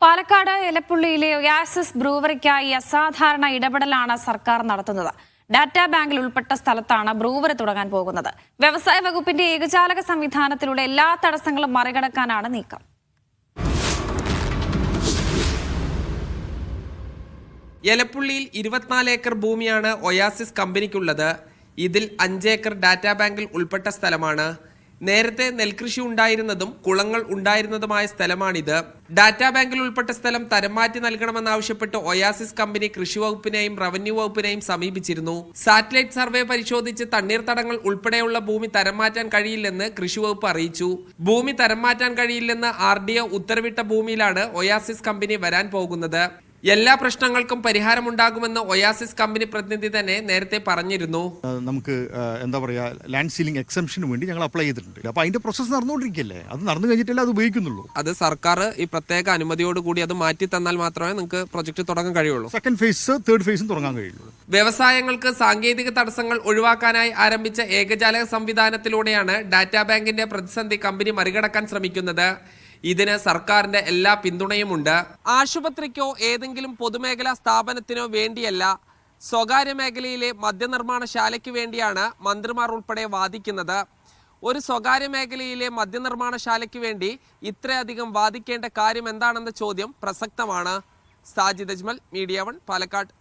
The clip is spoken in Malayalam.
പാലക്കാട് എലപ്പുള്ളിയിലെ ഒയാസിസ് ബ്രൂവറിക്കായി അസാധാരണ ഇടപെടലാണ് സർക്കാർ നടത്തുന്നത്. ഡാറ്റാ ബാങ്കിൽ ഉൾപ്പെട്ട സ്ഥലത്താണ് ബ്രൂവറി തുടങ്ങാൻ പോകുന്നത്. വ്യവസായ വകുപ്പിന്റെ ഏകജാലക സംവിധാനത്തിലൂടെ എല്ലാ തടസ്സങ്ങളും മറികടക്കാനാണ് നീക്കം. എലപ്പുള്ളിയിൽ 24 ഏക്കർ ഭൂമിയാണ് ഒയാസിസ് കമ്പനിക്കുള്ളത്. ഇതിൽ 5 ഏക്കർ ഡാറ്റാ ബാങ്കിൽ ഉൾപ്പെട്ട സ്ഥലമാണ്. നേരത്തെ നെൽകൃഷി ഉണ്ടായിരുന്നതും കുളങ്ങൾ ഉണ്ടായിരുന്നതുമായ സ്ഥലമാണിത്. ഡാറ്റാ ബാങ്കിൽ ഉൾപ്പെട്ട സ്ഥലം തരം മാറ്റി നൽകണമെന്നാവശ്യപ്പെട്ട് ഒയാസിസ് കമ്പനി കൃഷി വകുപ്പിനെയും റവന്യൂ വകുപ്പിനെയും സമീപിച്ചിരുന്നു. സാറ്റലൈറ്റ് സർവേ പരിശോധിച്ച് തണ്ണീർത്തടങ്ങൾ ഉൾപ്പെടെയുള്ള ഭൂമി തരം മാറ്റാൻ കഴിയില്ലെന്ന് കൃഷി വകുപ്പ് അറിയിച്ചു. ഭൂമി തരം മാറ്റാൻ കഴിയില്ലെന്ന് RDO ഉത്തരവിട്ട ഭൂമിയിലാണ് ഒയാസിസ് കമ്പനി വരാൻ പോകുന്നത്. എല്ലാ പ്രശ്നങ്ങൾക്കും പരിഹാരമുണ്ടാകുമെന്ന് ഒയാസിസ് കമ്പനി പ്രതിനിധി തന്നെ നേരത്തെ പറഞ്ഞിരുന്നു. നമുക്ക് എന്താ പറയുക, ലാൻഡ് സീലിംഗ് എക്സംഷന് വേണ്ടി ഞങ്ങൾ അപ്ലൈ ചെയ്തിട്ടുണ്ട്. അപ്പോൾ അതിന്റെ പ്രോസസ്സ് നടന്നുകൊണ്ടിരിക്കുകയല്ലേ, അത് നടന്നു കഴിഞ്ഞിട്ടല്ലേ അത് ഉപയോഗിക്കുന്നുള്ളൂ. അത് സർക്കാർ ഈ പ്രത്യേക അനുമതിയോട് കൂടി അത് മാറ്റി തന്നാൽ മാത്രമേ നിങ്ങൾക്ക് പ്രൊജക്ട് തുടങ്ങാൻ കഴിയുള്ളൂ. സെക്കൻഡ് ഫേസ് തേർഡ് ഫേസും തുടങ്ങാൻ കഴിയുള്ളൂ. വ്യവസായങ്ങൾക്ക് സാങ്കേതിക തടസ്സങ്ങൾ ഒഴിവാക്കാനായി ആരംഭിച്ച ഏകജാലക സംവിധാനത്തിലൂടെയാണ് ഡാറ്റാ ബാങ്കിന്റെ പ്രതിസന്ധി കമ്പനി മറികടക്കാൻ ശ്രമിക്കുന്നത്. ഇതിന് സർക്കാരിന്റെ എല്ലാ പിന്തുണയുമുണ്ട്. ആശുപത്രിക്കോ ഏതെങ്കിലും പൊതുമേഖലാ സ്ഥാപനത്തിനോ വേണ്ടിയല്ല, സ്വകാര്യ മേഖലയിലെ മദ്യനിർമ്മാണശാലയ്ക്ക് വേണ്ടിയാണ് മന്ത്രിമാർ ഉൾപ്പെടെ വാദിക്കുന്നത്. ഒരു സ്വകാര്യ മേഖലയിലെ മദ്യനിർമ്മാണശാലയ്ക്ക് വേണ്ടി ഇത്രയധികം വാദിക്കേണ്ട കാര്യം എന്താണെന്ന ചോദ്യം പ്രസക്തമാണ്. സാജിദ് അജ്മൽ, മീഡിയ 1, പാലക്കാട്.